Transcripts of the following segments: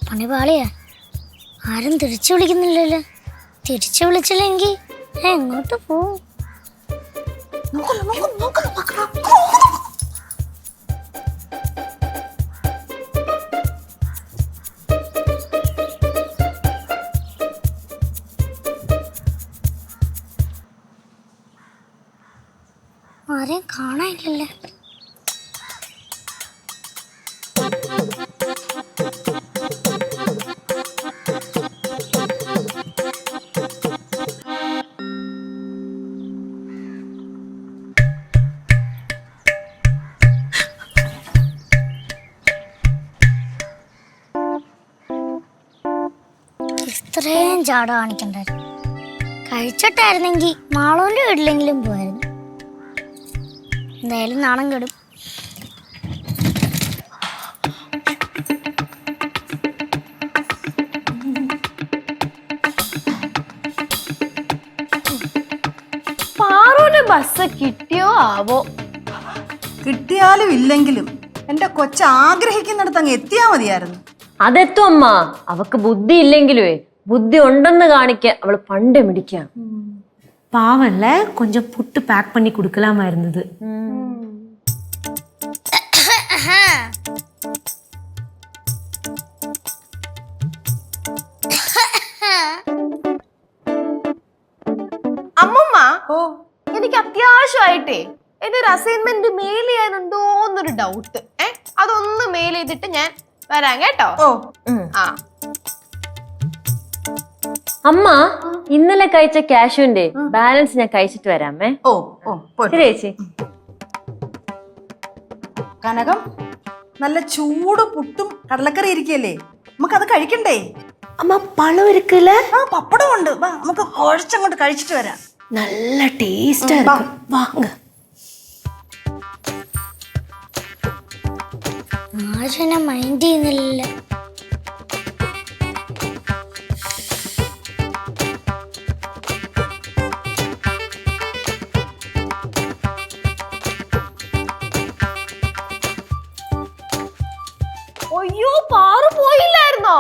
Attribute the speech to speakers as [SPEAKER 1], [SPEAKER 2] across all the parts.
[SPEAKER 1] പണിപാളിയാ. ആരും തിരിച്ചു വിളിക്കുന്നില്ലല്ലോ. തിരിച്ചു വിളിച്ചില്ലെങ്കിൽ എങ്ങോട്ട് പോവും? ആരെയും കാണാനില്ലല്ലേ. ഇത്രയും ചാട കാണിക്കണ്ടായിരുന്നു. കഴിച്ചിട്ടായിരുന്നെങ്കിൽ മാളൂന്റെ വീട്ടിലെങ്കിലും പോവായിരുന്നു. എന്തായാലും നാണം കെടും.
[SPEAKER 2] പാറുവിന് ബസ് കിട്ടിയോ ആവോ?
[SPEAKER 3] കിട്ടിയാലും ഇല്ലെങ്കിലും എന്റെ കൊച്ച ആഗ്രഹിക്കുന്നിടത്ത് അങ്ങ് എത്തിയാ മതിയായിരുന്നു.
[SPEAKER 4] അതെത്തും അമ്മ. അവക്ക് ബുദ്ധി ഇല്ലെങ്കിലേ ബുദ്ധി ഉണ്ടെന്ന് കാണിക്കാൻ അവള് പണ്ടേ മിടിക്കാം.
[SPEAKER 5] பாவம்ல கொஞ்சம் புட்டு பேக் பண்ணி கொடுக்கலாமா இருந்தது.
[SPEAKER 2] അമ്മമ്മ, എനിക്ക് അത്യാവശ്യമായിട്ടേ എന്റെ ഒരു അസൈൻമെന്റ് മെയിൽ ചെയ്യാനുണ്ടോന്നൊരു ഡൗട്ട്. അതൊന്ന് മെയിൽ ചെയ്തിട്ട് ഞാൻ വരാം കേട്ടോ. ആ
[SPEAKER 4] അമ്മ, ഇന്നലെ കഴിച്ച ക്യാഷുവിന്റെ ബാലൻസ് ഞാൻ കഴിച്ചിട്ട് വരാമേ. ശരി ചേച്ചി.
[SPEAKER 3] കനകം, നല്ല ചൂട് പുട്ടും കടലക്കറി ഇരിക്കല്ലേ, നമുക്ക് അത് കഴിക്കണ്ടേ?
[SPEAKER 5] அம்மா பழம் இருக்குல்ல?
[SPEAKER 3] പപ്പടം ഉണ്ട്. വാ, നമുക്ക് കുഴച്ചങ്ങോട്ട് കഴിച്ചിട്ട് വരാം.
[SPEAKER 5] நல்ல டேஸ்டா இருக்கு. வாங்க.
[SPEAKER 1] ആരും മൈൻഡ് ചെയ്യുന്നില്ല.
[SPEAKER 2] അയ്യോ, പാറു പോയില്ലായിരുന്നോ?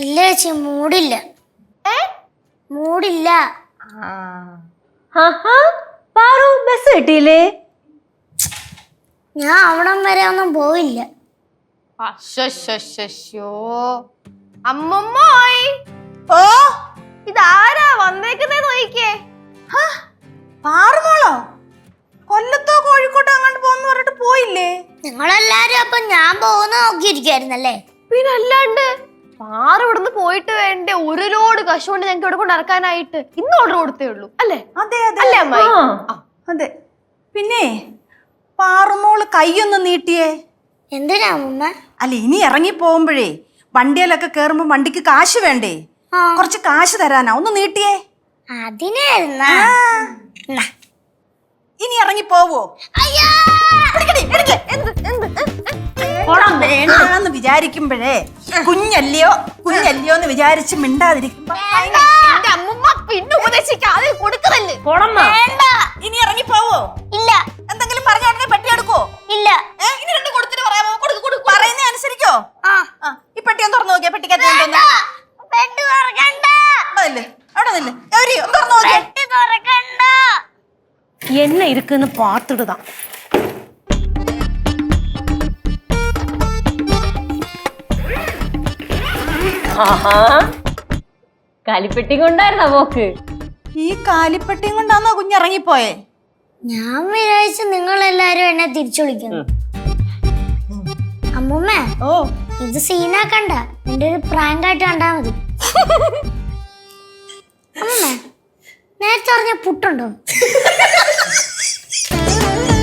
[SPEAKER 1] ഇല്ല ചേച്ചി, മൂടില്ല. മൂടില്ല.
[SPEAKER 4] പാറു ബസ് കിട്ടിയില്ലേ?
[SPEAKER 1] ഞാൻ അവിടം വരെ ഒന്നും പോയില്ല.
[SPEAKER 2] അശ്ശോ, അമ്മമ്മോയ്, ഇതാരാ വന്നേക്കുന്നേ നോക്കിയേ.
[SPEAKER 3] പാറുമോളോ? കൊല്ലത്തോ കോഴിക്കോട്ടോ അങ്ങോട്ട് പോന്ന് പറഞ്ഞിട്ട് പോയില്ലേ?
[SPEAKER 1] നിങ്ങളെല്ലാരും അപ്പൊ ഞാൻ പോകുന്ന നോക്കിയിരിക്കായിരുന്നല്ലേ?
[SPEAKER 2] പിന്നെ അല്ലാണ്ട് പാറ ഇവിടുന്ന് പോയിട്ട് വേണ്ടേ ഒരു ലോഡ് കശുകൊണ്ട് ഞങ്ങൾക്ക് ഇവിടെ കൊണ്ട് ഇറക്കാനായിട്ട്. ഇന്ന് ഓർഡർ കൊടുത്തേ ഉള്ളൂ അല്ലേ?
[SPEAKER 3] അതെ
[SPEAKER 2] അല്ലേ അമ്മായി?
[SPEAKER 3] അതെ. പിന്നെ പാറുമോള് കൈയൊന്ന് നീട്ടിയേ.
[SPEAKER 1] എന്തിനാ അമ്മ?
[SPEAKER 3] അല്ല, ഇനി ഇറങ്ങി പോകുമ്പോഴേ വണ്ടിയിലൊക്കെ കേറുമ്പോ വണ്ടിക്ക് കാശ് വേണ്ടേ? കുറച്ച് കാശ് തരാനാ, ഒന്ന് നീട്ടിയേ.
[SPEAKER 1] അതിനായിരുന്നാ?
[SPEAKER 3] ഇനി ഇറങ്ങി പോവോ? വേണ്ടാന്ന് വിചാരിക്കുമ്പോഴേ കുഞ്ഞല്ലയോ എന്ന് വിചാരിച്ച് മിണ്ടാതിരിക്കുമ്പോ
[SPEAKER 2] പിന്നെ ഉപദേശിക്കാതെ കൊടുക്കുന്നല്ലേ.
[SPEAKER 3] ഇനി ഇറങ്ങി പോവോ?
[SPEAKER 1] ഇല്ല.
[SPEAKER 3] എന്തെങ്കിലും പറഞ്ഞ ഉടനെ പെട്ടി എടുക്കോ?
[SPEAKER 1] ഇല്ല.
[SPEAKER 3] ഇനി രണ്ട് കൊടുത്തിട്ട് പറയാമോ? പറയുന്ന അനുസരിക്കോ? ഈ പെട്ടി ഒന്ന് തുറന്നു നോക്കിയാ പെട്ടിക്കകത്ത് അവിടെ തുറന്നു നോക്കിയാ
[SPEAKER 5] என்ன இருக்குன்னு பார்த்துட்டு தான்.
[SPEAKER 4] കാലിപ്പെട്ടി കൊണ്ടായിരുന്ന പോക്ക്.
[SPEAKER 3] ഈ കാലിപ്പെട്ടിയും കൊണ്ടാന്നോ കുഞ്ഞിറങ്ങിപ്പോയെ?
[SPEAKER 1] ഞാൻ വിചാരിച്ചു നിങ്ങൾ എല്ലാരും എന്നെ തിരിച്ചു വിളിക്കുന്നു. അമ്മൂമ്മ, ഇത് സീനാക്കണ്ട, എന്റെ ഒരു പ്രാങ്ക് ആയിട്ട് കണ്ടാ മതി. അമ്മൂമ്മ, നേരത്തെ പറഞ്ഞ പുട്ടുണ്ടോ?